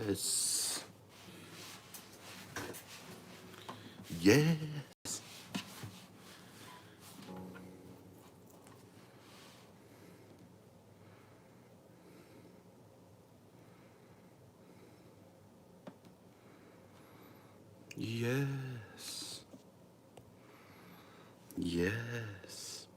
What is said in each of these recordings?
Yes. Yes. Yes. Yes.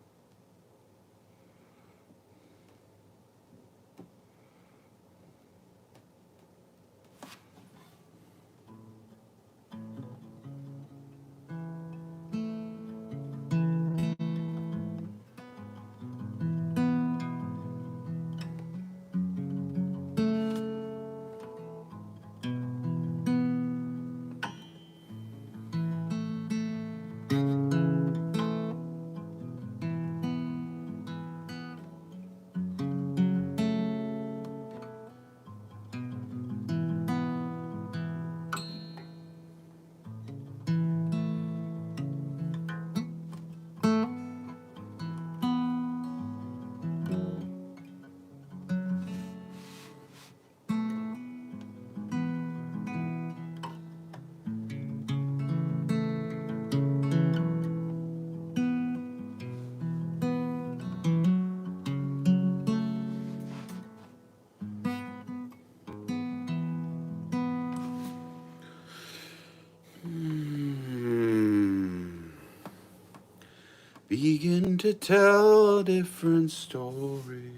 Begin to tell a different story.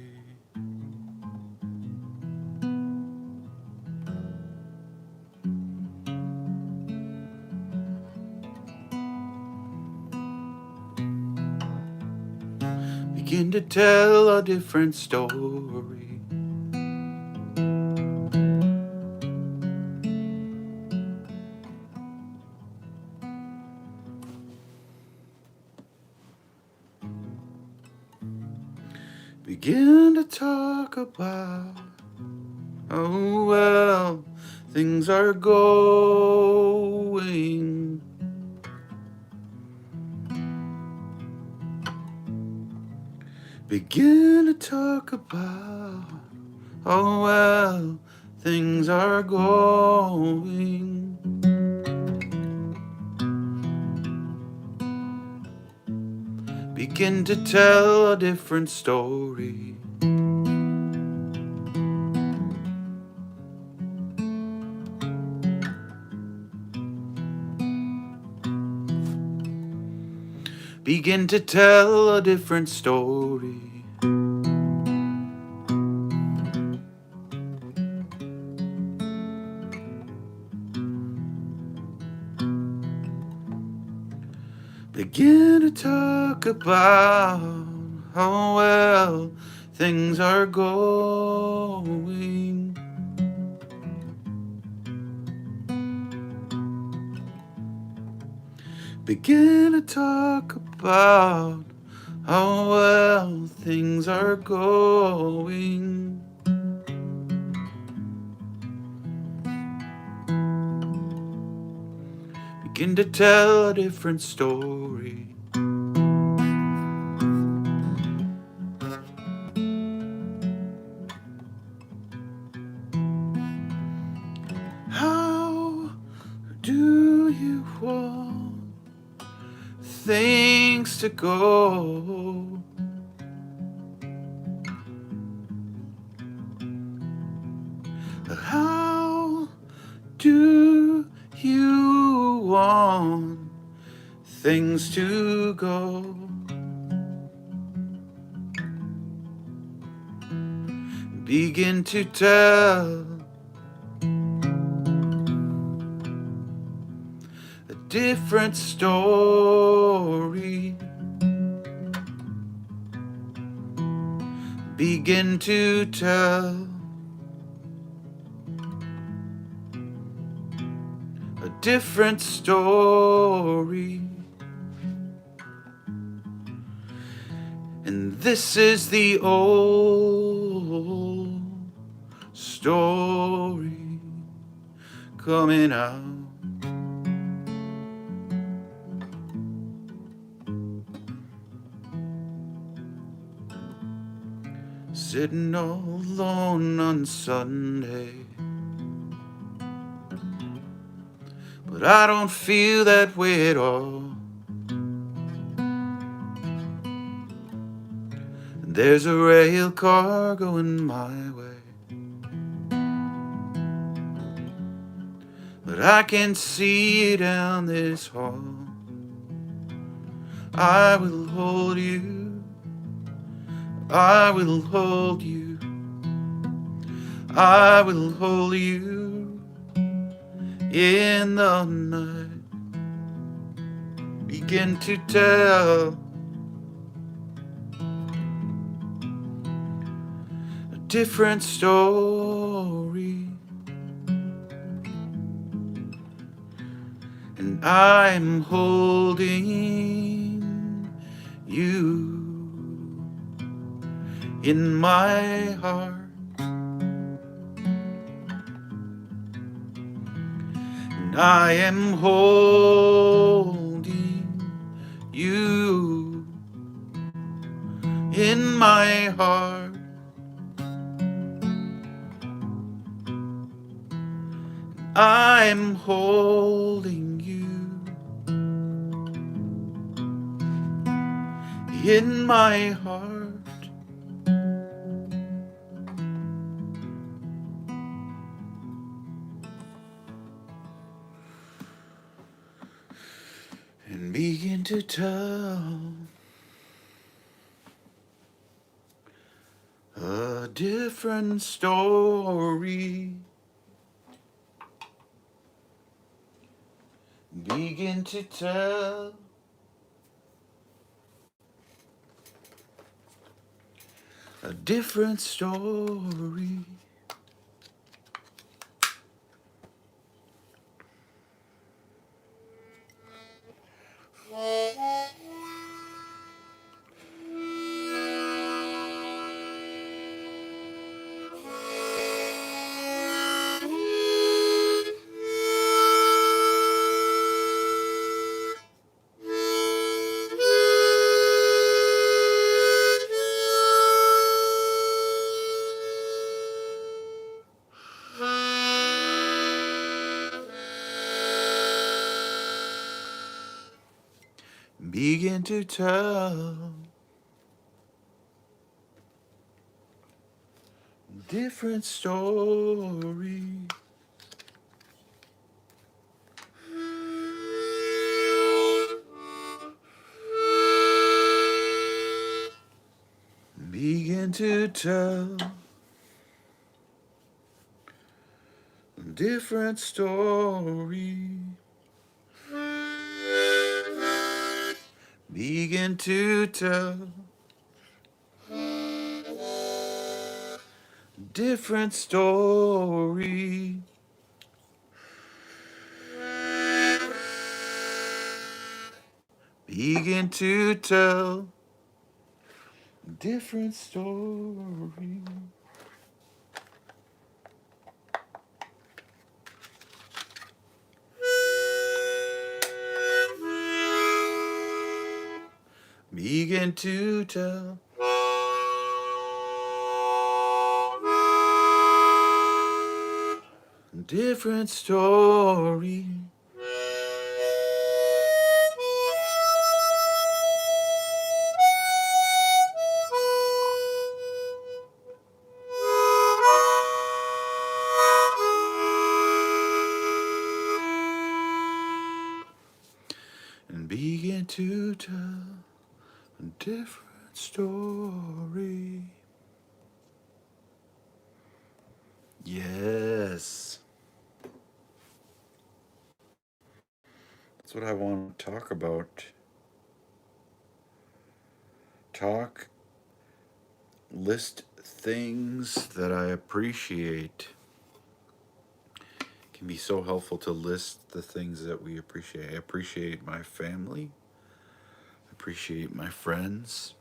Begin to tell a different story. Begin to talk about how well things are going. Begin to talk about how well things are going. Begin to tell a different story. Begin to tell a different story. Begin to talk about how well things are going. Begin to talk about how well things are going. Begin to tell a different story. How do you want things to go? How do you want things to go? Begin to tell a different story. Begin to tell a different story. And this is the old story coming out. Sitting all alone on Sunday, but I don't feel that way at all. And there's a rail car going my way, but I can see you down this hall. I will hold you, I will hold you, I will hold you in the night. Begin to tell a different story, and I'm holding you in my heart. And I am holding you in my heart. I'm holding you in my heart. And begin to tell a different story. Begin to tell a different story. Begin to tell different story. Begin to tell different story. Begin to tell different story. Begin to tell different story. Begin to tell different story. And begin to tell a different story. Yes. That's what I want to talk about. List things that I appreciate. It can be so helpful to list the things that we appreciate. I appreciate my family. I appreciate my friends.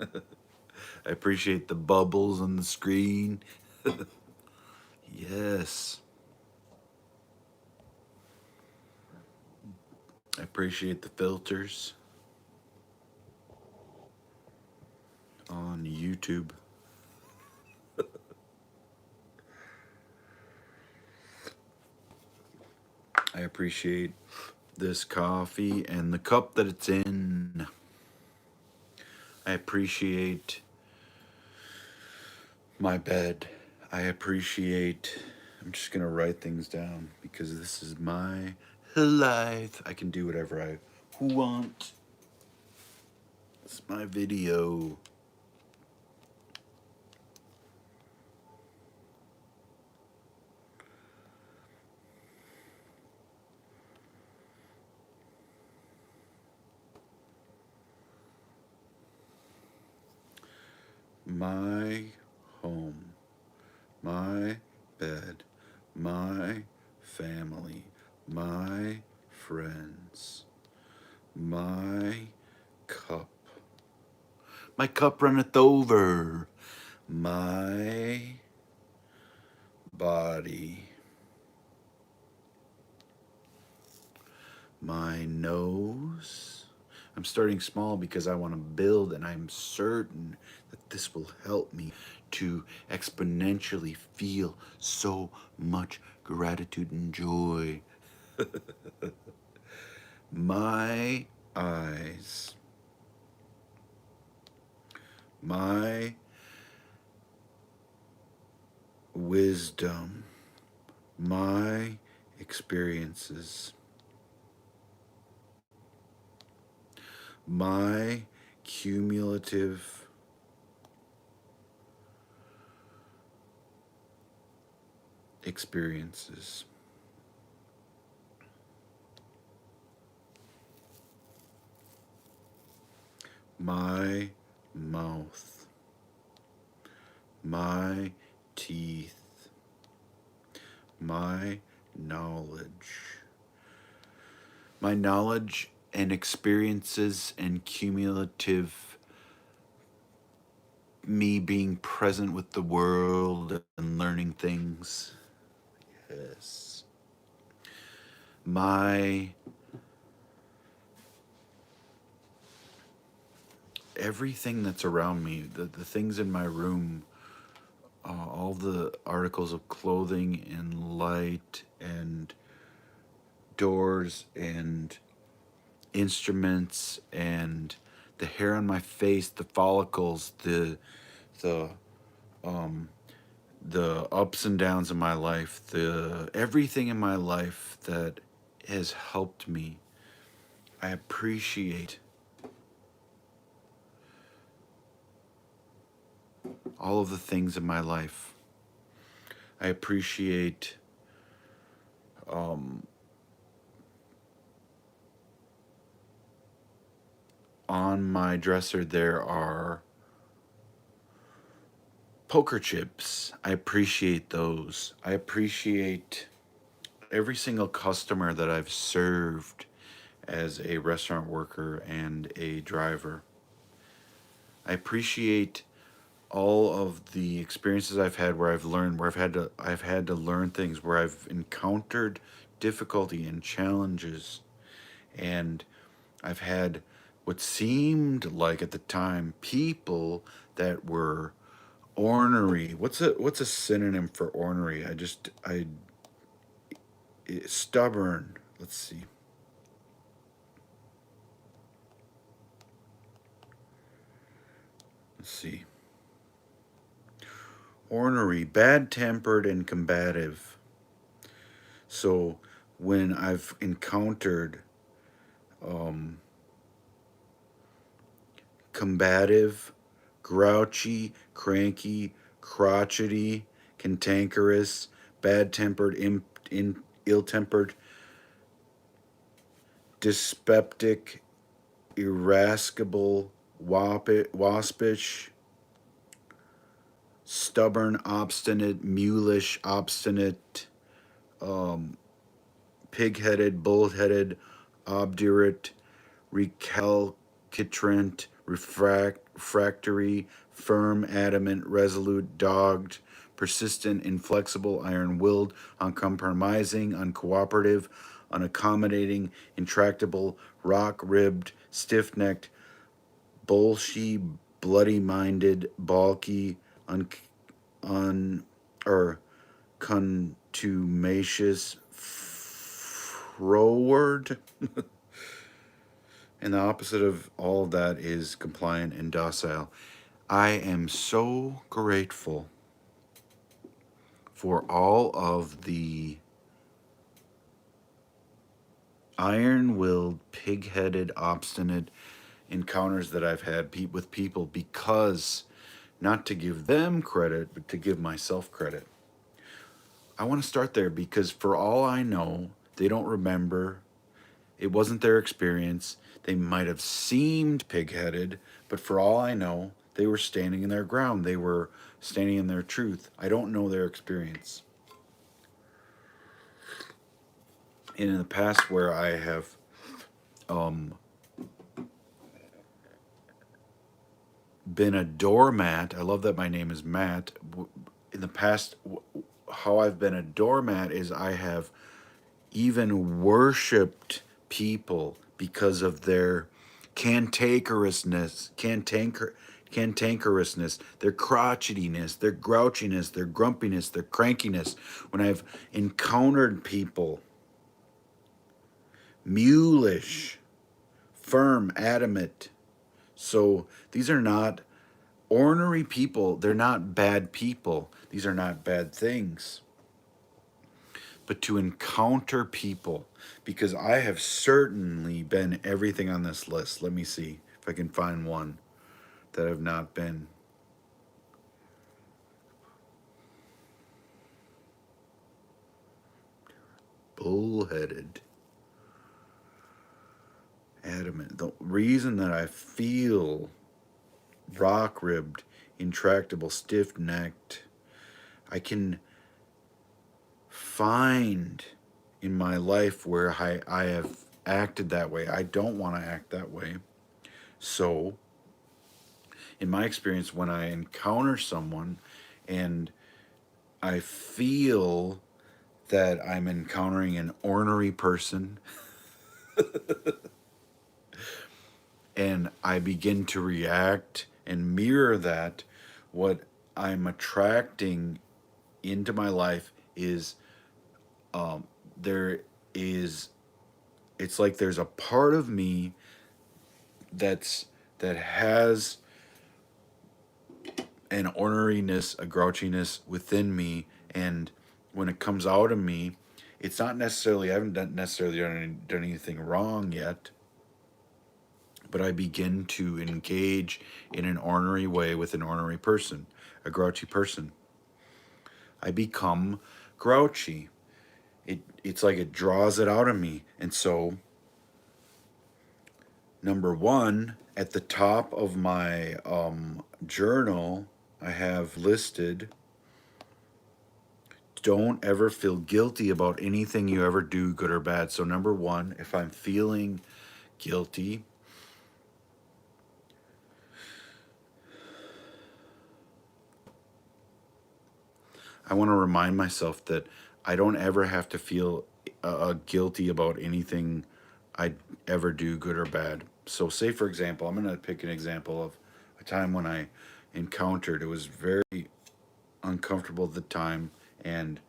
I appreciate the bubbles on the screen. Yes. I appreciate the filters on YouTube. I appreciate this coffee and the cup that it's in. I appreciate my bed. I appreciate. I'm just gonna write things down because this is my life. I can do whatever I want. It's my video. My home, my bed, my family, my friends, my cup. My cup runneth over. My body, my nose. I'm starting small because I want to build, and I'm certain that this will help me to exponentially feel so much gratitude and joy. My eyes, my wisdom, my experiences, my cumulative experiences, my mouth, my teeth, my knowledge. My knowledge and experiences and cumulative me being present with the world and learning things. Yes. My everything that's around me, the things in my room, all the articles of clothing and light and doors and instruments and the hair on my face, the follicles, the the ups and downs of my life, the everything in my life that has helped me. I appreciate all of the things in my life. I appreciate on my dresser there are poker chips. I appreciate those. I appreciate every single customer that I've served as a restaurant worker and a driver. I appreciate all of the experiences I've had where I've learned, where I've had to learn things, where I've encountered difficulty and challenges, and I've had what seemed like at the time people that were ornery. What's a synonym for ornery? Stubborn. Let's see. Let's see. Ornery, bad-tempered and combative. So when I've encountered combative, grouchy, cranky, crotchety, cantankerous, bad-tempered, ill-tempered, dyspeptic, irascible, waspish, stubborn, obstinate, mulish, obstinate, pig-headed, bull-headed, obdurate, recalcitrant, refractory, firm, adamant, resolute, dogged, persistent, inflexible, iron-willed, uncompromising, uncooperative, unaccommodating, intractable, rock-ribbed, stiff-necked, bullshy, bloody-minded, balky, un or contumacious, froward. And the opposite of all of that is compliant and docile. I am so grateful for all of the iron-willed, pig-headed, obstinate encounters that I've had with people, because not to give them credit, but to give myself credit. I want to start there because for all I know, they don't remember. It wasn't their experience. They might have seemed pig-headed, but for all I know, they were standing in their ground. They were standing in their truth. I don't know their experience. And in the past where I have been a doormat, I love that my name is Matt. In the past, how I've been a doormat is I have even worshipped people because of their cantankerousness, their crotchetiness, their grouchiness, their grumpiness, their crankiness. When I've encountered people mulish, firm, adamant. So these are not ornery people. They're not bad people. These are not bad things. But to encounter people, because I have certainly been everything on this list. Let me see if I can find one that I've not been. Bullheaded, adamant. The reason that I feel rock-ribbed, intractable, stiff-necked, I can find in my life where I have acted that way. I don't want to act that way. So, in my experience, when I encounter someone and I feel that I'm encountering an ornery person, and I begin to react and mirror that, what I'm attracting into my life is there is, it's like there's a part of me that has an orneriness, a grouchiness within me, and when it comes out of me, it's not necessarily, I haven't necessarily done anything wrong yet, but I begin to engage in an ornery way with an ornery person, a grouchy person. I become grouchy. It's like it draws it out of me. And so, number one, at the top of my journal, I have listed, don't ever feel guilty about anything you ever do, good or bad. So number one, if I'm feeling guilty, I want to remind myself that I don't ever have to feel guilty about anything I ever do, good or bad. So say, for example, I'm going to pick an example of a time when I encountered, it was very uncomfortable at the time, and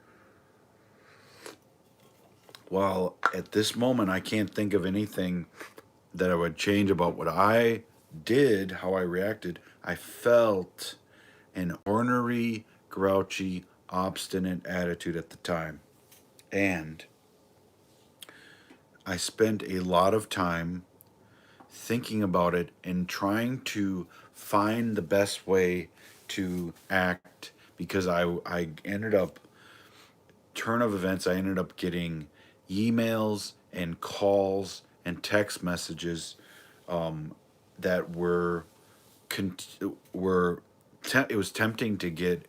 while at this moment I can't think of anything that I would change about what I did, how I reacted, I felt an ornery, grouchy, obstinate attitude at the time. And I spent a lot of time thinking about it and trying to find the best way to act, because I ended up, turn of events, I ended up getting emails and calls and text messages that were it was tempting to get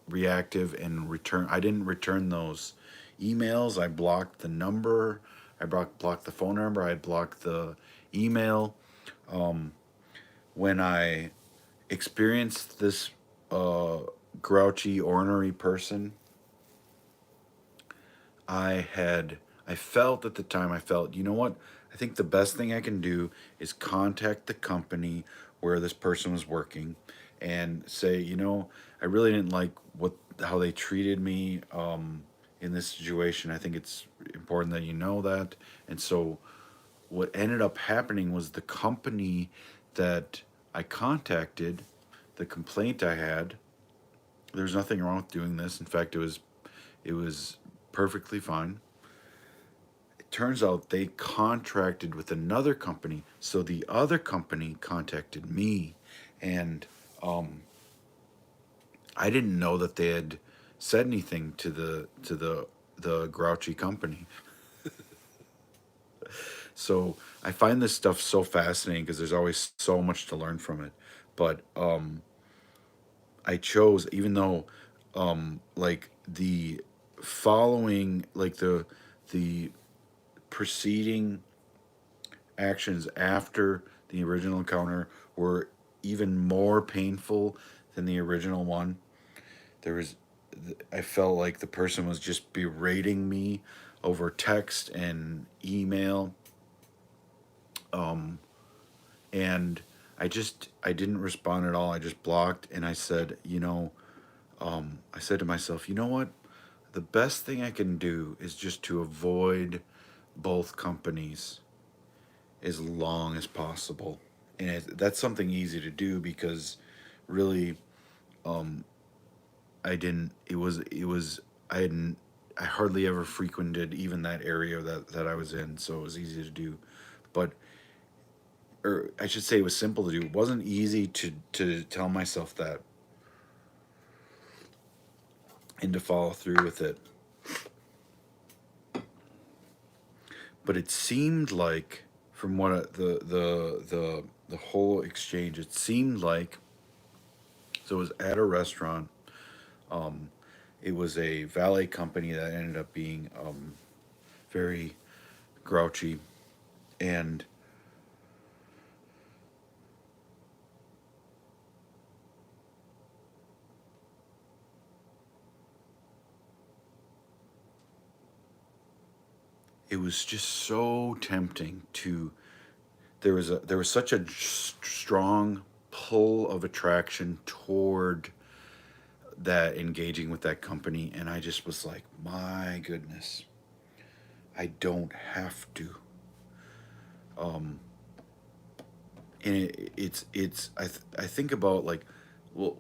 reactive and return. I didn't return those emails. I blocked the number. I blocked the phone number. I blocked the email. When I experienced this grouchy, ornery person, I felt at the time, you know what? I think the best thing I can do is contact the company where this person was working and say, I really didn't like how they treated me in this situation. I think it's important that you know that. And so what ended up happening was the company that I contacted, the complaint I had, there's nothing wrong with doing this. In fact, it was perfectly fine. It turns out they contracted with another company, so the other company contacted me, and I didn't know that they had said anything to the grouchy company. So I find this stuff so fascinating because there's always so much to learn from it. But I chose, even though like the following, like the preceding actions after the original encounter were even more painful than the original one. There was, I felt like the person was just berating me over text and email, and I didn't respond at all. I just blocked, and I said, I said to myself, you know what? The best thing I can do is just to avoid both companies as long as possible. And that's something easy to do because really I hadn't, I hardly ever frequented even that area that I was in, so it was easy to do. But, or I should say it was simple to do. It wasn't easy to tell myself that and to follow through with it. But it seemed like, from what the whole exchange, it seemed like, so it was at a restaurant. It was a valet company that ended up being very grouchy, and it was just so tempting to. There was such a strong pull of attraction toward that, engaging with that company, and I just was like, my goodness, I don't have to. And I think about, like, well,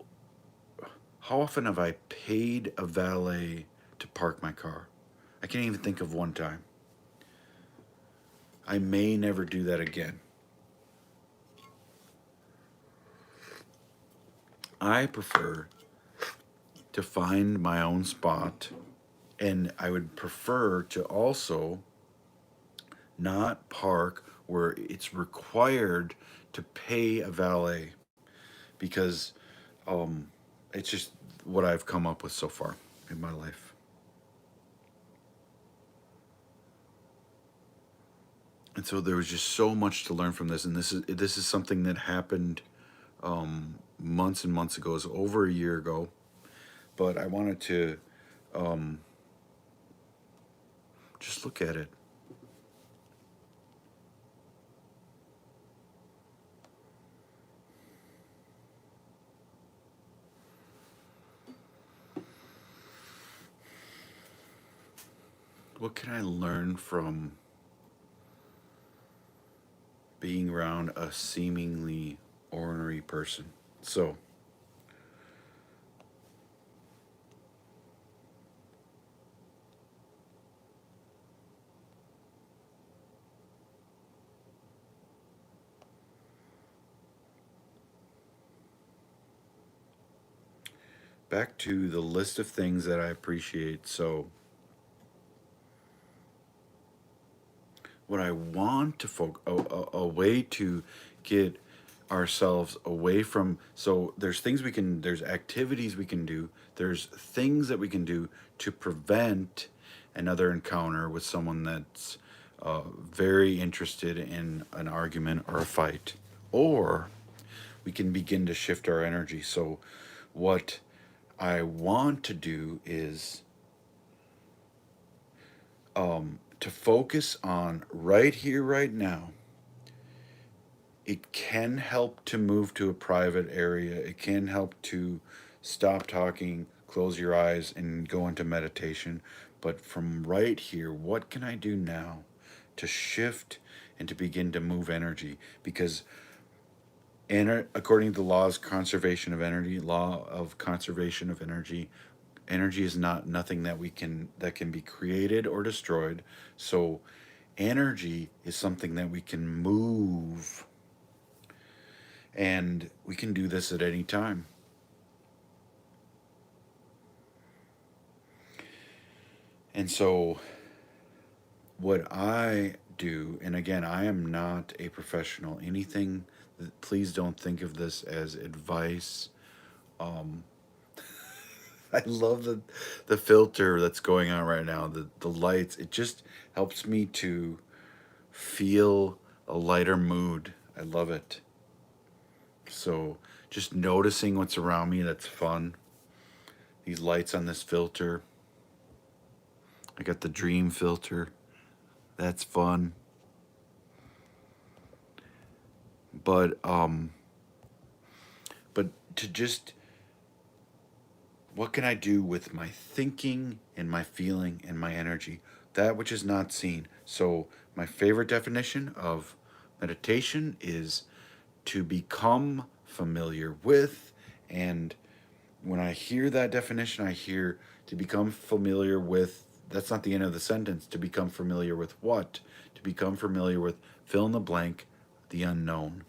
how often have I paid a valet to park my car? I can't even think of one time. I may never do that again. I prefer to find my own spot, and I would prefer to also not park where it's required to pay a valet, because it's just what I've come up with so far in my life. And so there was just so much to learn from this, and this is something that happened months and months ago. It was over a year ago, but I wanted to just look at it. What can I learn from being around a seemingly ornery person? So, back to the list of things that I appreciate. So, what I want to focus, a way to get ourselves away from, so there's things we can, there's activities we can do, there's things that we can do to prevent another encounter with someone that's very interested in an argument or a fight, or we can begin to shift our energy. So what I want to do is to focus on right here, right now. It can help to move to a private area. It can help to stop talking, close your eyes, and go into meditation. But from right here, what can I do now to shift and to begin to move energy? Because according to the law of conservation of energy, energy is not nothing that can be created or destroyed. So energy is something that we can move, and we can do this at any time. And so what I do, and again, I am not a professional, anything, please don't think of this as advice. um I love the filter that's going on right now, the lights. It just helps me to feel a lighter mood. I love it. So just noticing what's around me, that's fun. These lights on this filter. I got the dream filter. That's fun. But but to just, what can I do with my thinking and my feeling and my energy? That which is not seen. So my favorite definition of meditation is to become familiar with. And when I hear that definition, I hear to become familiar with. That's not the end of the sentence. To become familiar with what? To become familiar with, fill in the blank, the unknown,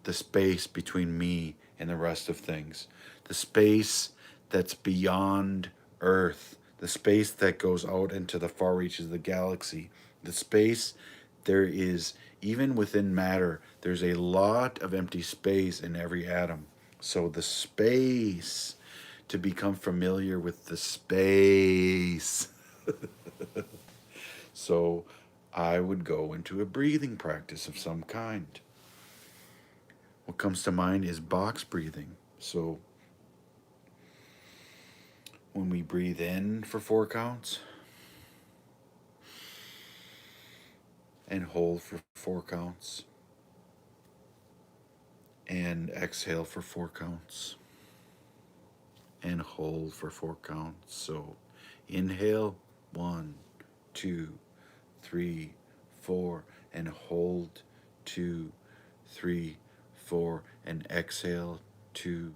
the space between me and the rest of things, the space that's beyond Earth, the space that goes out into the far reaches of the galaxy, the space there is, even within matter, there's a lot of empty space in every atom. So the space, to become familiar with the space. So I would go into a breathing practice of some kind. What comes to mind is box breathing. So when we breathe in for 4 counts and hold for 4 counts and exhale for 4 counts and hold for 4 counts. So inhale, 1, 2, 3, 4, and hold, 2, 3, 4, and exhale, 2,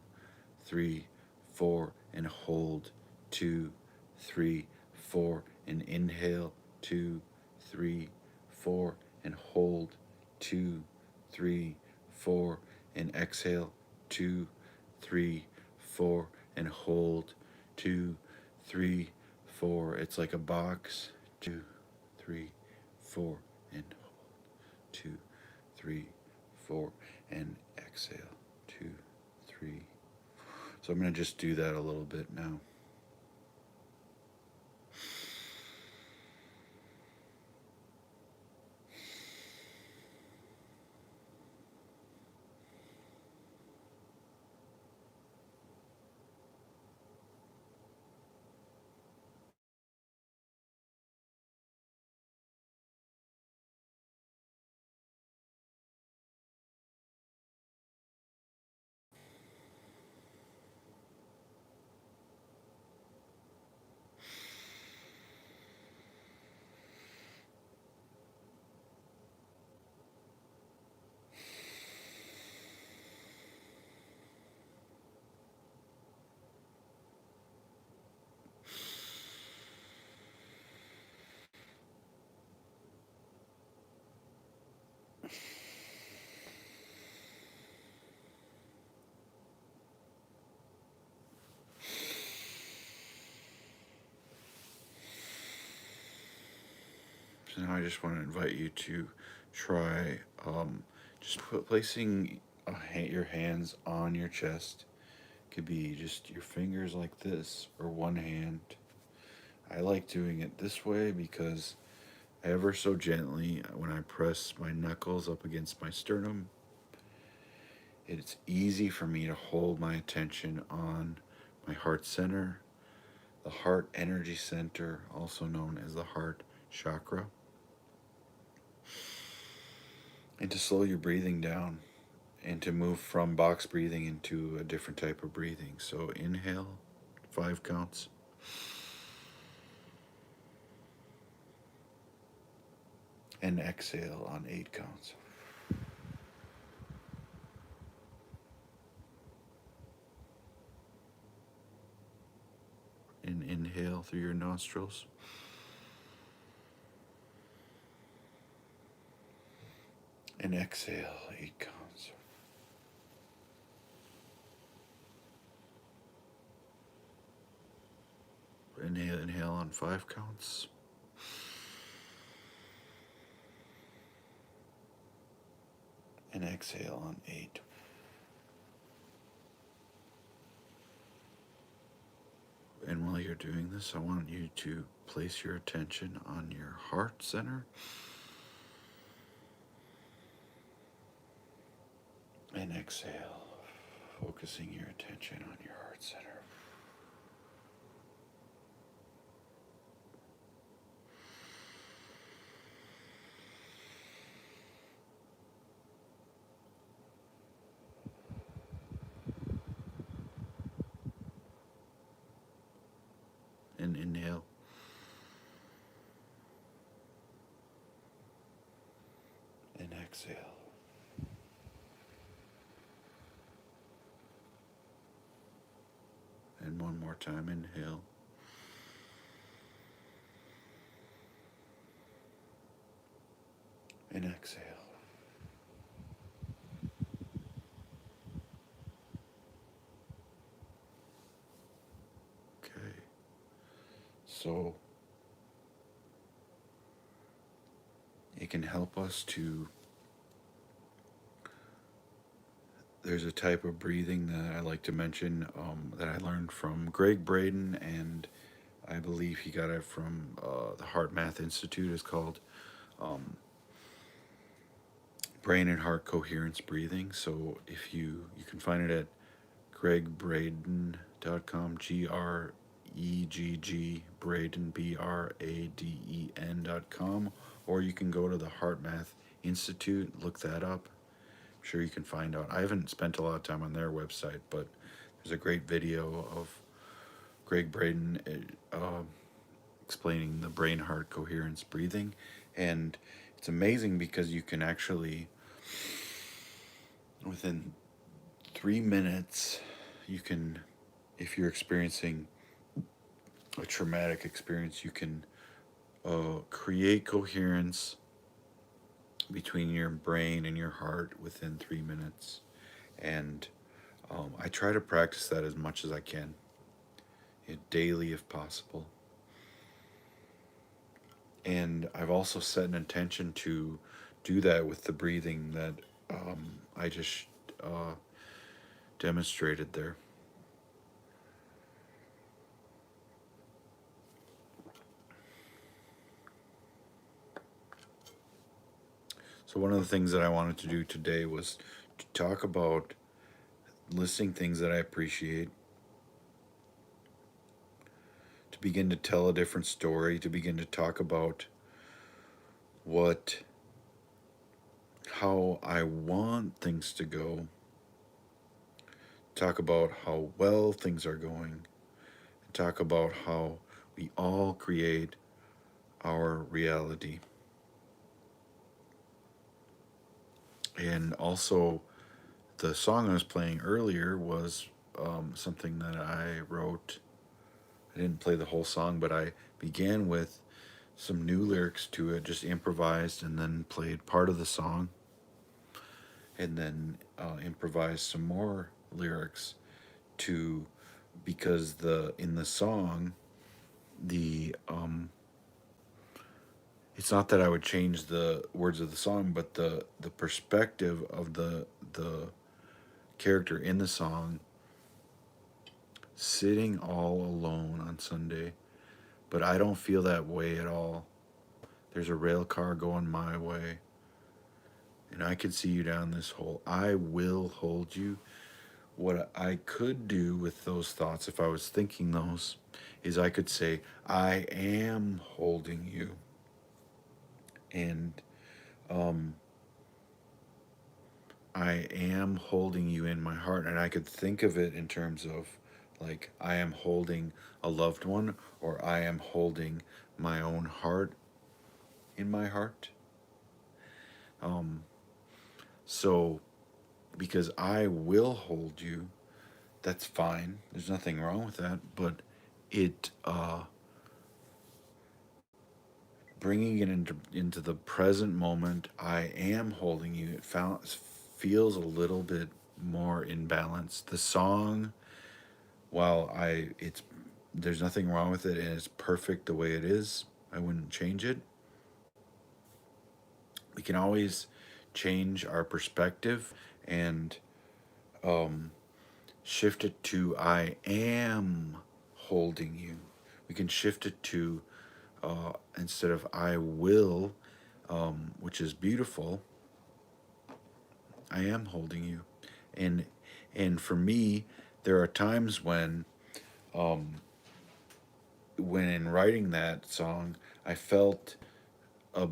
3, 4, and hold, 2, 3, 4, and inhale, 2, 3, 4, and hold, 2, 3, 4, and exhale, 2, 3, 4, and hold, 2, 3, 4. It's like a box. 2, 3, 4, and hold, 2, 3, 4, and exhale, 2, 3. So I'm going to just do that a little bit now. So now I just want to invite you to try just placing your hands on your chest. Could be just your fingers like this or one hand. I like doing it this way because ever so gently, when I press my knuckles up against my sternum, it's easy for me to hold my attention on my heart center, the heart energy center, also known as the heart chakra, and to slow your breathing down and to move from box breathing into a different type of breathing. So inhale, 5 counts. And exhale on 8 counts. And inhale through your nostrils. And exhale 8 counts. Inhale on 5 counts. And exhale on 8. And while you're doing this, I want you to place your attention on your heart center. And exhale, focusing your attention on your heart center. And inhale. And exhale. And one more time, inhale. And exhale. Okay. So it can help us to. There's a type of breathing that I like to mention that I learned from Greg Braden, and I believe he got it from the HeartMath Institute. It's called Brain and Heart Coherence Breathing. So if you can find it at gregbraden.com, GREGG Braden, BRADEN.com, or you can go to the HeartMath Institute, look that up. I'm sure you can find out. I haven't spent a lot of time on their website, but there's a great video of Greg Braden explaining the brain heart coherence breathing. And it's amazing because you can actually, within 3 minutes, you can, if you're experiencing a traumatic experience, you can create coherence between your brain and your heart within 3 minutes. And I try to practice that as much as I can, daily if possible. And I've also set an intention to do that with the breathing that I just demonstrated there. So one of the things that I wanted to do today was to talk about listing things that I appreciate, to begin to tell a different story, to begin to talk about how I want things to go, talk about how well things are going, talk about how we all create our reality. And also, the song I was playing earlier was something that I wrote. I didn't play the whole song, but I began with some new lyrics to it, just improvised, and then played part of the song, and then improvised some more lyrics to, because in the song, it's not that I would change the words of the song, but the perspective of the character in the song, sitting all alone on Sunday, but I don't feel that way at all. There's a rail car going my way, and I could see you down this hole. I will hold you. What I could do with those thoughts, if I was thinking those, is I could say, I am holding you. And I am holding you in my heart. And I could think of it in terms of, like, I am holding a loved one, or I am holding my own heart in my heart. Um, so because I will hold you, that's fine. There's nothing wrong with that. But it bringing it into the present moment, I am holding you. Feels a little bit more in balance. The song, while I it's there's nothing wrong with it and it's perfect the way it is. I wouldn't change it. We can always change our perspective and um, shift it to I am holding you. We can shift it to instead of I will, which is beautiful, I am holding you. And and for me, there are times um, when in writing that song, I felt a,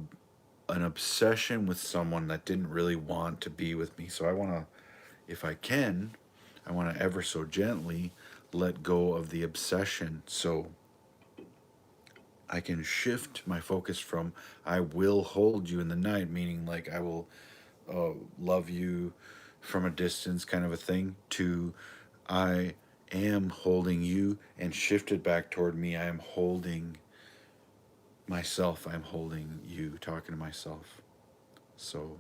an obsession with someone that didn't really want to be with me. So I want to, if I can, I want to ever so gently let go of the obsession so I can shift my focus from I will hold you in the night, meaning like I will love you from a distance kind of a thing, to I am holding you, and shifted back toward me. I am holding myself. I'm holding you, talking to myself. So,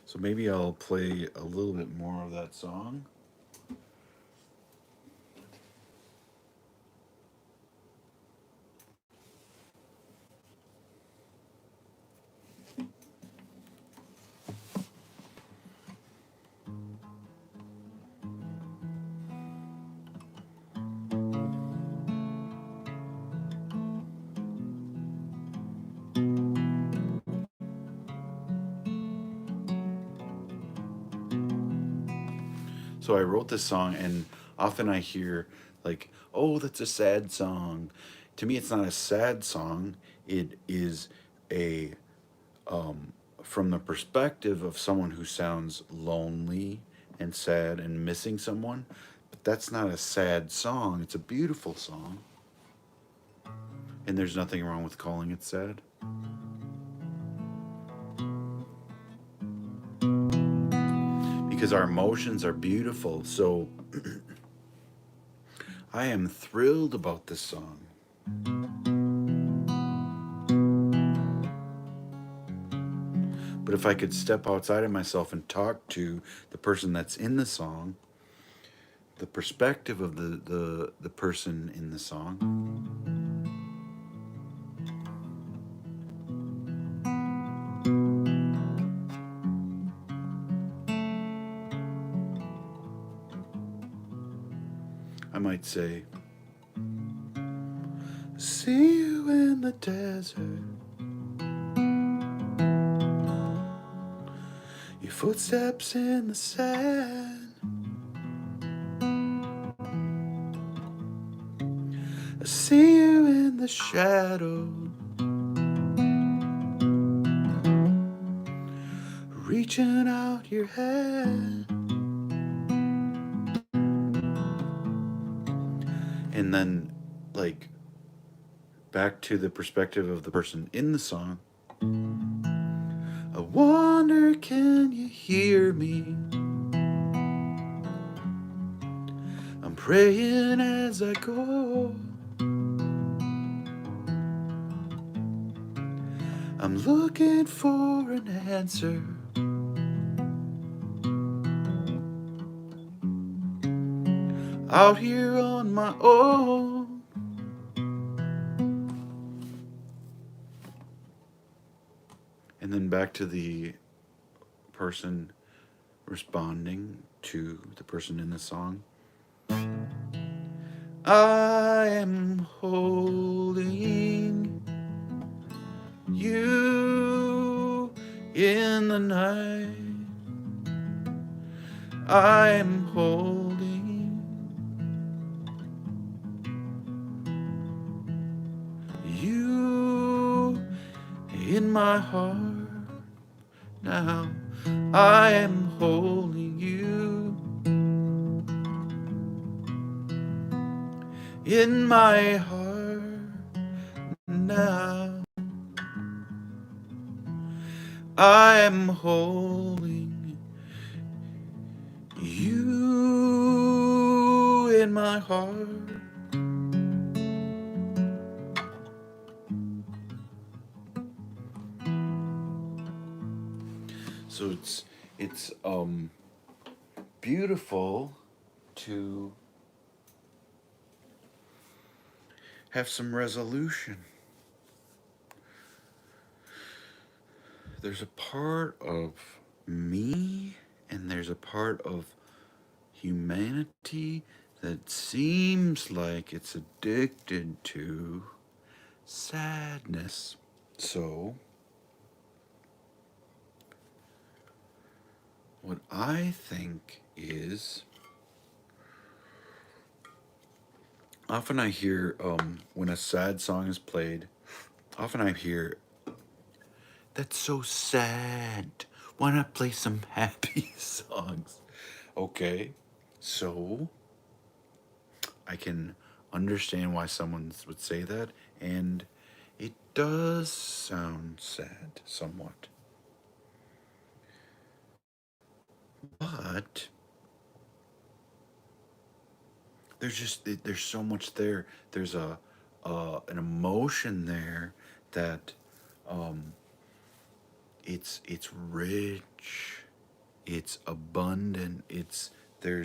so maybe I'll play a little bit more of that song. So I wrote this song, and often I hear like, "Oh, that's a sad song." To me, it's not a sad song. It is a from the perspective of someone who sounds lonely and sad and missing someone. But that's not a sad song. It's a beautiful song, and there's nothing wrong with calling it sad because our emotions are beautiful. So I am thrilled about this song. But if I could step outside of myself and talk to the person that's in the song, the perspective of the person in the song, I might say, see you in the desert, your footsteps in the sand. I see you in the shadow, reaching out your hand. And then, like, back to the perspective of the person in the song. I wonder, can you hear me? I'm praying as I go. I'm looking for an answer. Out here on my own. And then back to the person responding to the person in the song. I am holding you in the night. I am holding you in my heart now. I am holding you. in my heart now. I am holding you in my heart. So it's beautiful to have some resolution. There's a part of me and there's a part of humanity that seems like it's addicted to sadness. So, what I think is often I hear when a sad song is played, often I hear, "That's so sad. Why not play some happy songs?" Okay, so I can understand why someone would say that, and it does sound sad somewhat. But there's so much there. There's a an emotion there that um, it's rich, it's abundant, it's there.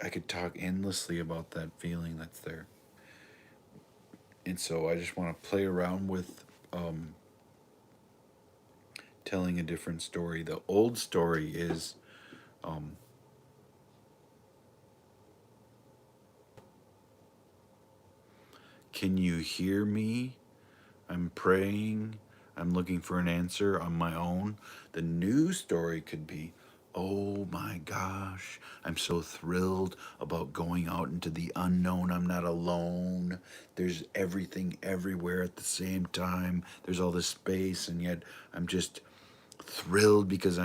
I could talk endlessly about that feeling that's there, and so I just want to play around with um, telling a different story. The old story is um, can you hear me? I'm praying. I'm looking for an answer on my own. The new story could be, oh my gosh, I'm so thrilled about going out into the unknown. I'm not alone. There's everything everywhere at the same time. There's all this space, and yet I'm just thrilled because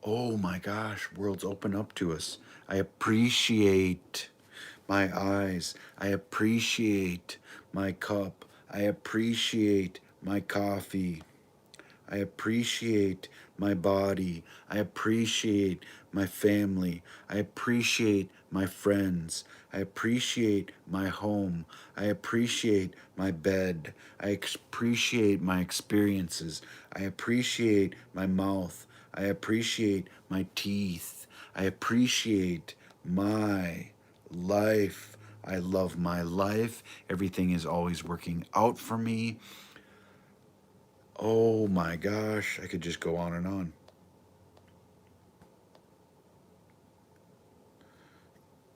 oh my gosh, worlds open up to us. I appreciate my eyes. I appreciate my cup. I appreciate my coffee. I appreciate my body. I appreciate my family. I appreciate my friends. I appreciate my home. I appreciate my bed. I appreciate my experiences. I appreciate my mouth. I appreciate my teeth. I appreciate my life. I love my life. Everything is always working out for me. Oh my gosh, I could just go on and on.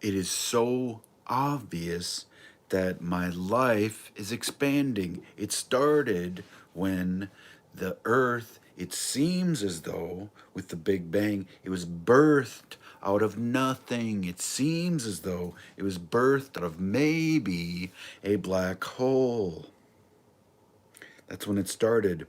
It is so obvious that my life is expanding. It started when the earth, it seems as though with the Big Bang, it was birthed out of nothing. It seems as though it was birthed out of maybe a black hole. That's when it started.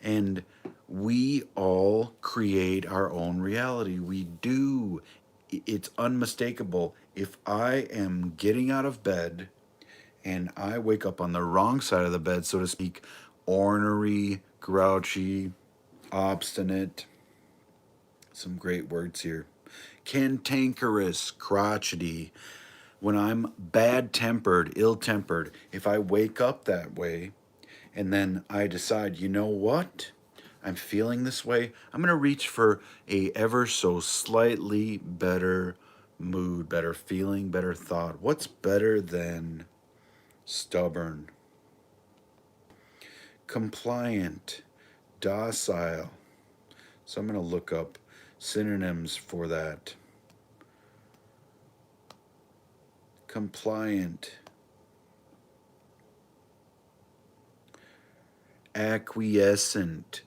And we all create our own reality. We do. It's unmistakable. If I am getting out of bed and I wake up on the wrong side of the bed, so to speak, ornery, grouchy, obstinate, some great words here, cantankerous, crotchety, when I'm bad tempered, ill tempered, if I wake up that way, and then I decide, you know what? I'm feeling this way. I'm going to reach for a ever so slightly better mood, better feeling, better thought. What's better than stubborn, compliant, docile? So I'm going to look up synonyms for that. Compliant, acquiescent,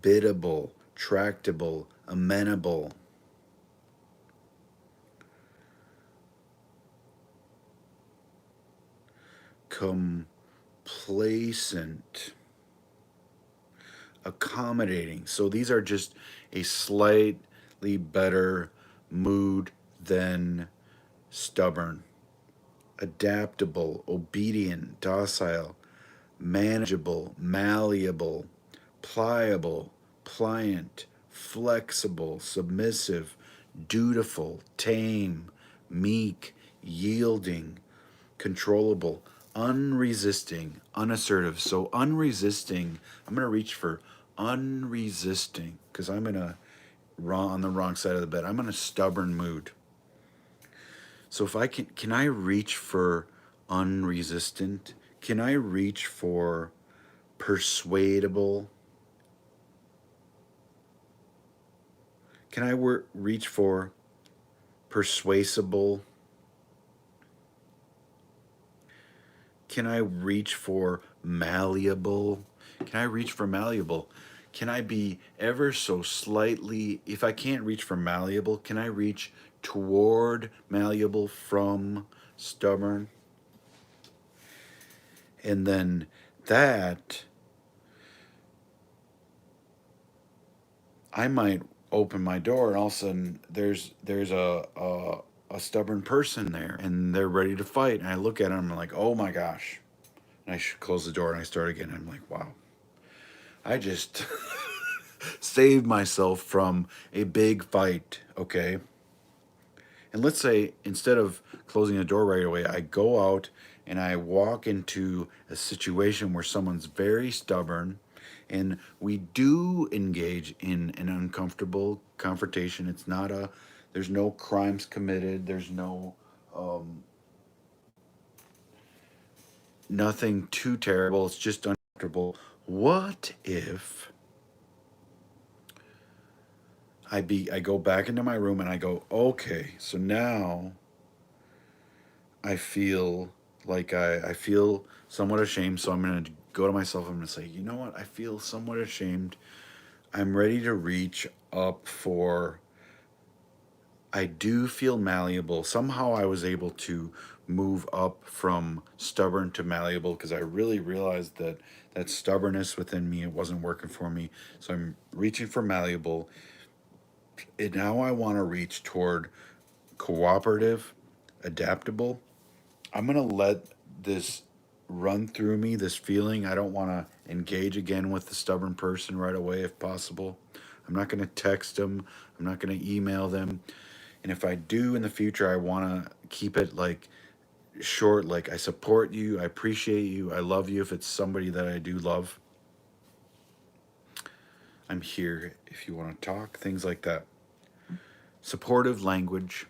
biddable, tractable, amenable. Complacent, accommodating. So these are just a slightly better mood than stubborn. adaptable, obedient, docile, manageable, malleable, pliable, pliant, flexible, submissive, dutiful, tame, meek, yielding, controllable, unresisting, unassertive. So unresisting, I'm going to reach for unresisting because I'm in a wrong on the wrong side of the bed. I'm in a stubborn mood. So if I can I reach for unresistant? Can I reach for persuadable? Can I reach for persuasible? Can I reach for malleable? Can I reach for malleable? Can I be ever so slightly, if I can't reach for malleable, can I reach toward malleable from stubborn? And then that, I might open my door and all of a sudden there's a stubborn person there and they're ready to fight. And I look at them and I'm like, oh my gosh. And I should close the door and I start again. I'm like, wow, I just saved myself from a big fight, okay? And let's say instead of closing the door right away, I go out and I walk into a situation where someone's very stubborn and we do engage in an uncomfortable confrontation. It's not a, there's no crimes committed, there's no, nothing too terrible, it's just uncomfortable. What if I go back into my room and I go, okay, so now I feel like I feel somewhat ashamed, so I'm gonna go to myself. I'm gonna say, you know what? I feel somewhat ashamed. I'm ready to reach up for. I do feel malleable. Somehow I was able to move up from stubborn to malleable because I really realized that that stubbornness within me, it wasn't working for me. So I'm reaching for malleable. And now I want to reach toward cooperative, adaptable. I'm going to let this run through me, this feeling. I don't want to engage again with the stubborn person right away if possible. I'm not going to text them. I'm not going to email them. And if I do in the future, I want to keep it like short, like I support you, I appreciate you, I love you if it's somebody that I do love. I'm here if you want to talk, things like that. Supportive language,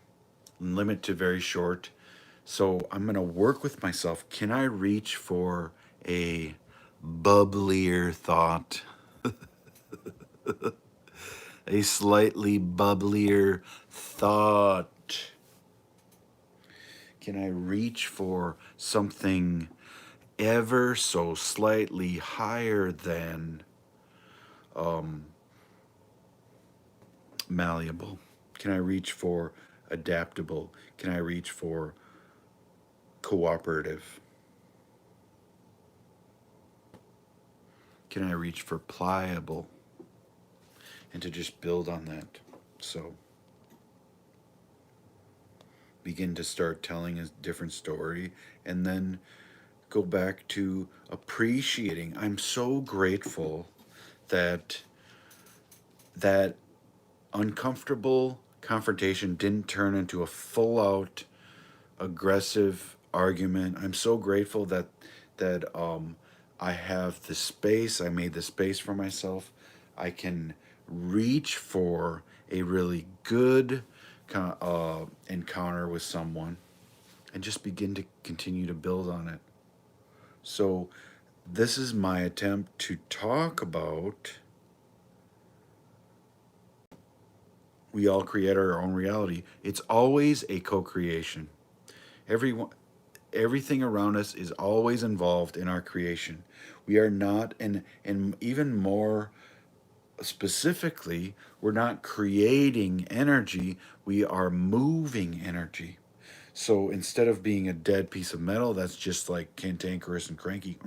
limit to very short. So I'm going to work with myself. Can I reach for a bubblier thought? A slightly bubblier thought? Can I reach for something ever so slightly higher than malleable? Can I reach for adaptable? Can I reach for cooperative? Can I reach for pliable? And to just build on that. So begin to start telling a different story and then go back to appreciating. I'm so grateful that that uncomfortable confrontation didn't turn into a full out aggressive argument. I'm so grateful that I have the space. I made the space for myself. I can reach for a really good encounter with someone and just begin to continue to build on it. So, this is my attempt to talk about we all create our own reality. It's always a co creation. Everyone, everything around us is always involved in our creation. We are not, and even more specifically, we're not creating energy, we are moving energy. So instead of being a dead piece of metal that's just like cantankerous and cranky,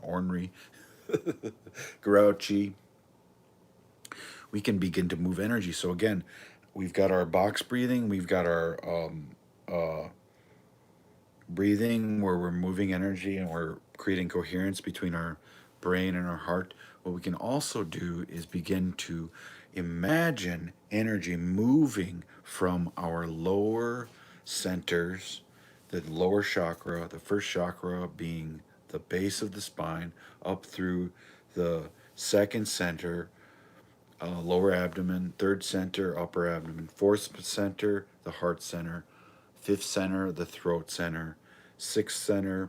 ornery, grouchy, we can begin to move energy. So again, we've got our box breathing, we've got our breathing where we're moving energy and we're creating coherence between our brain and our heart, what we can also do is begin to imagine energy moving from our lower centers, the lower chakra, the first chakra being the base of the spine, up through the second center, lower abdomen, third center, upper abdomen, fourth center, the heart center, fifth center, the throat center, sixth center,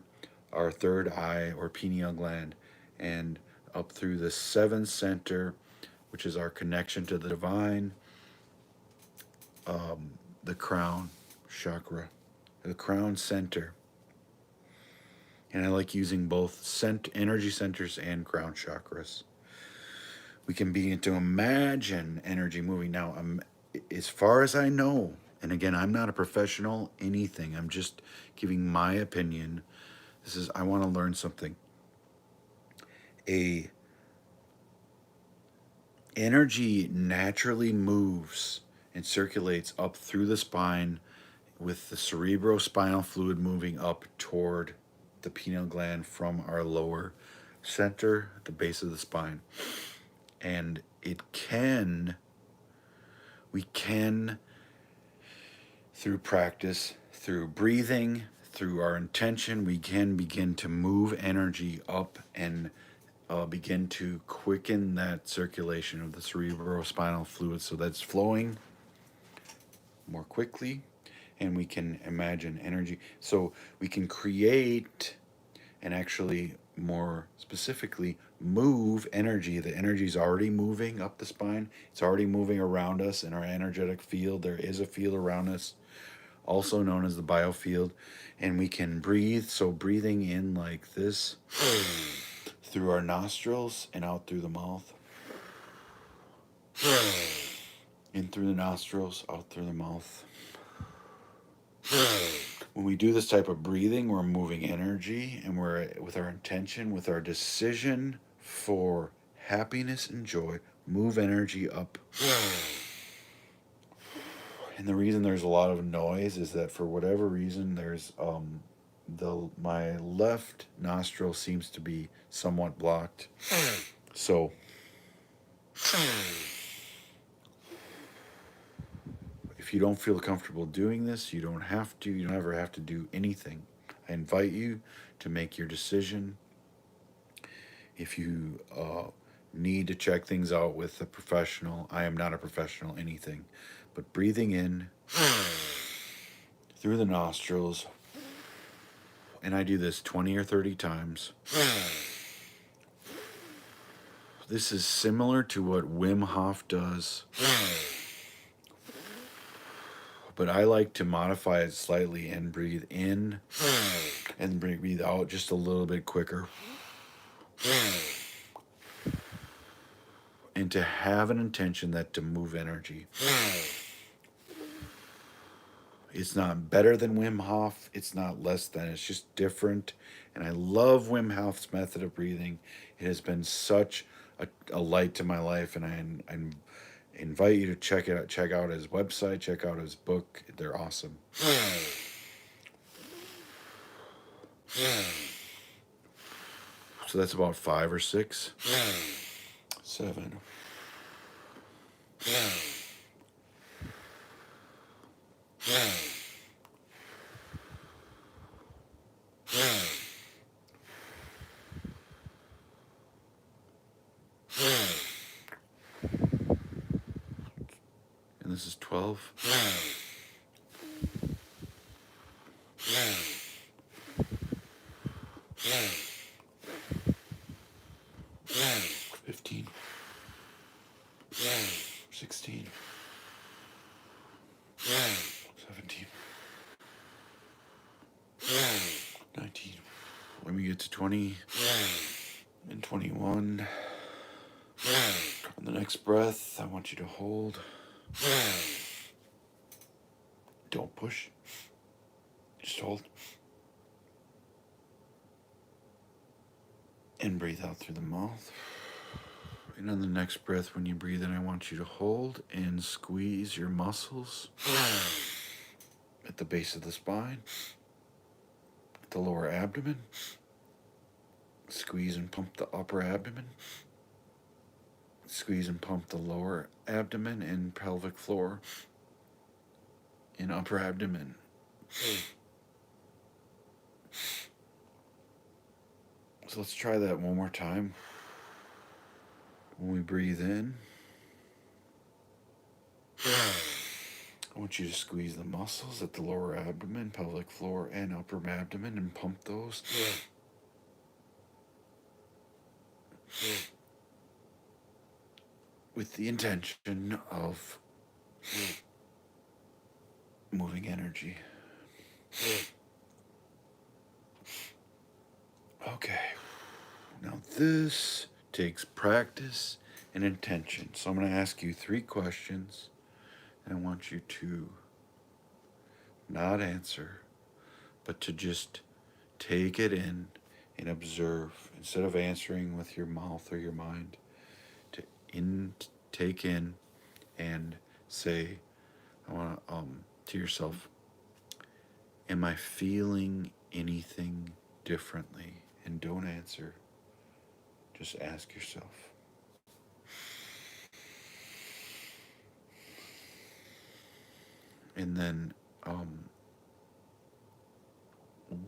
our third eye or pineal gland, and up through the seventh center, which is our connection to the divine, the crown chakra, the crown center. And I like using both energy centers and crown chakras. We can begin to imagine energy moving. Now, as far as I know, and again, I'm not a professional, anything, I'm just giving my opinion. I want to learn something. Energy naturally moves and circulates up through the spine with the cerebrospinal fluid moving up toward the pineal gland from our lower center at the base of the spine. And we can, through practice, through breathing, through our intention, we can begin to move energy up and begin to quicken that circulation of the cerebrospinal fluid so that's flowing more quickly, and we can imagine energy. So we can create and actually more specifically move energy. The energy is already moving up the spine. It's already moving around us in our energetic field. There is a field around us, also known as the biofield, and we can breathe. So breathing in like this through our nostrils and out through the mouth. In through the nostrils, out through the mouth. When we do this type of breathing, we're moving energy, and we're with our intention, with our decision for happiness and joy, move energy up. And the reason there's a lot of noise is that for whatever reason, there's my left nostril seems to be somewhat blocked. So if you don't feel comfortable doing this, you don't have to. You don't ever have to do anything. I invite you to make your decision. If you need to check things out with a professional, I am not a professional, anything. But breathing in through the nostrils, and I do this 20 or 30 times. This is similar to what Wim Hof does, but I like to modify it slightly and breathe in and breathe out just a little bit quicker. And to have an intention that to move energy. It's not better than Wim Hof. It's not less than. It's just different. And I love Wim Hof's method of breathing. It has been such a light to my life, and I invite you to check it out. Check out his website. Check out his book. They're awesome. So that's about 5 or 6. 7. 12. 15. 16. 17. 19. When we get to 20 and 21, on the next breath, I want you to hold. Don't push. Just hold. And breathe out through the mouth. And on the next breath, when you breathe in, I want you to hold and squeeze your muscles at the base of the spine. the lower abdomen. Squeeze and pump the upper abdomen. Squeeze and pump the lower abdomen and pelvic floor and upper abdomen. So let's try that one more time. When we breathe in, I want you to squeeze the muscles at the lower abdomen, pelvic floor, and upper abdomen and pump those. With the intention of moving energy. Okay. Now this takes practice and intention. So I'm going to ask you 3 questions, and I want you to not answer, but to just take it in and observe. Instead of answering with your mouth or your mind, to take in and say, I want to yourself, am I feeling anything differently? And don't answer. Just ask yourself. And then,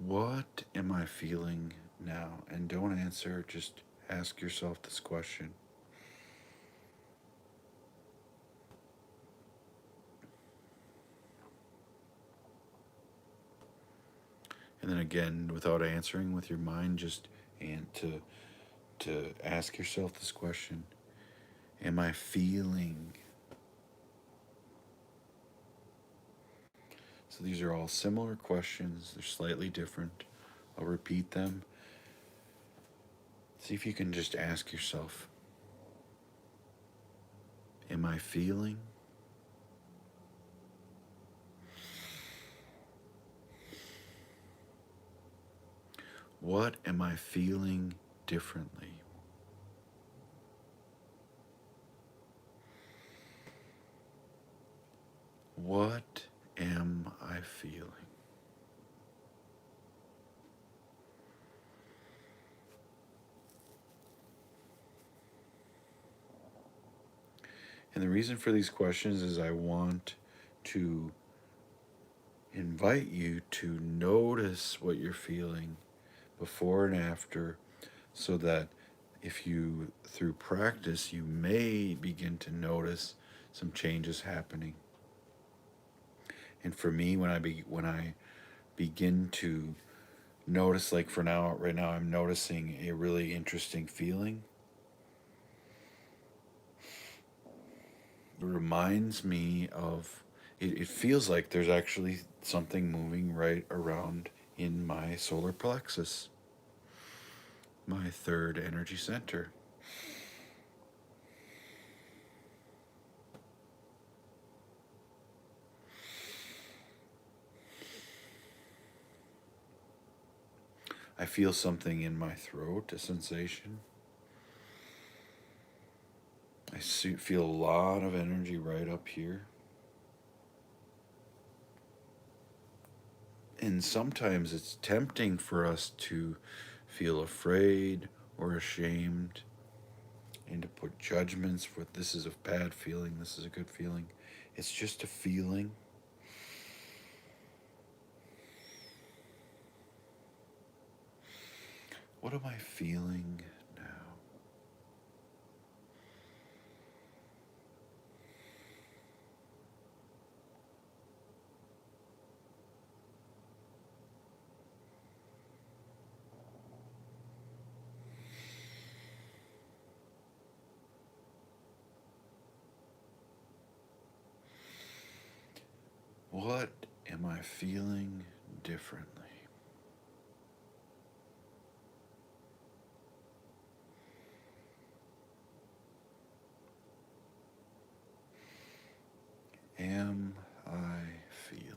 what am I feeling now? And don't answer, just ask yourself this question. And then again, without answering with your mind, just and to ask yourself this question. Am I feeling? So these are all similar questions. They're slightly different. I'll repeat them. See if you can just ask yourself, am I feeling? What am I feeling differently? What am I feeling? And the reason for these questions is I want to invite you to notice what you're feeling before and after, so that if you, through practice, you may begin to notice some changes happening. And for me, when I begin to notice, like right now, I'm noticing a really interesting feeling. It reminds me of, it feels like there's actually something moving right around in my solar plexus, my 3rd energy center. I feel something in my throat, a sensation. I feel a lot of energy right up here. And sometimes it's tempting for us to feel afraid or ashamed and to put judgments for, this is a bad feeling, this is a good feeling. It's just a feeling. What am I feeling now? What am I feeling differently? Am I feeling?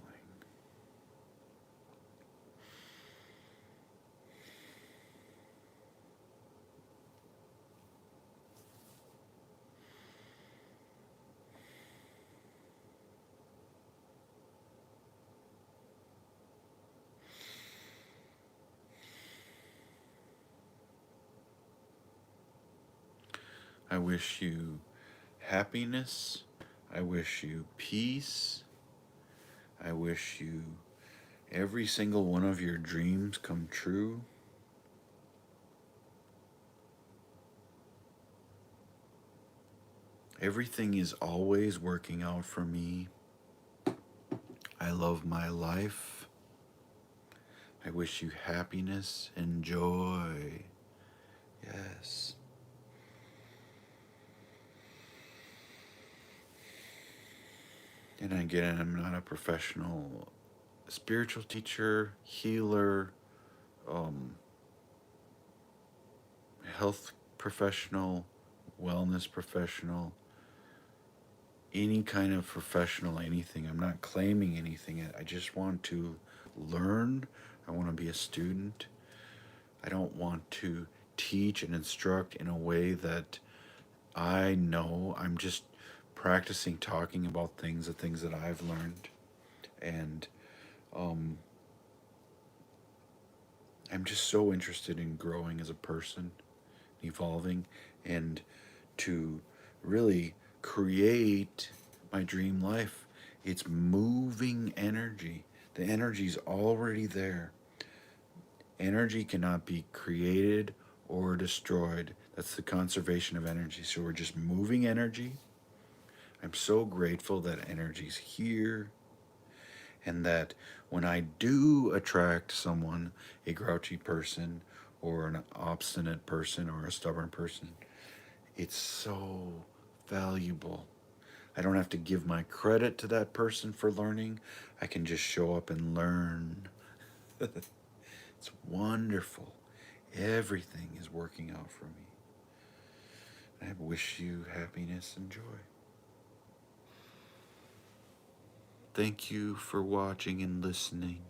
I wish you happiness. I wish you peace. I wish you every single one of your dreams come true. Everything is always working out for me. I love my life. I wish you happiness and joy. Yes. And again, I'm not a professional spiritual teacher, healer, um, health professional, wellness professional, any kind of professional, anything. I'm not claiming anything. I just want to learn. I want to be a student. I don't want to teach and instruct in a way that I know. I'm just practicing talking about things, the things that I've learned. And um, I'm just so interested in growing as a person, evolving, and to really create my dream life. It's moving energy. The energy's already there. Energy cannot be created or destroyed. That's the conservation of energy. So we're just moving energy. I'm so grateful that energy's here and that when I do attract someone, a grouchy person or an obstinate person or a stubborn person, it's so valuable. I don't have to give my credit to that person for learning. I can just show up and learn. It's wonderful. Everything is working out for me. I wish you happiness and joy. Thank you for watching and listening.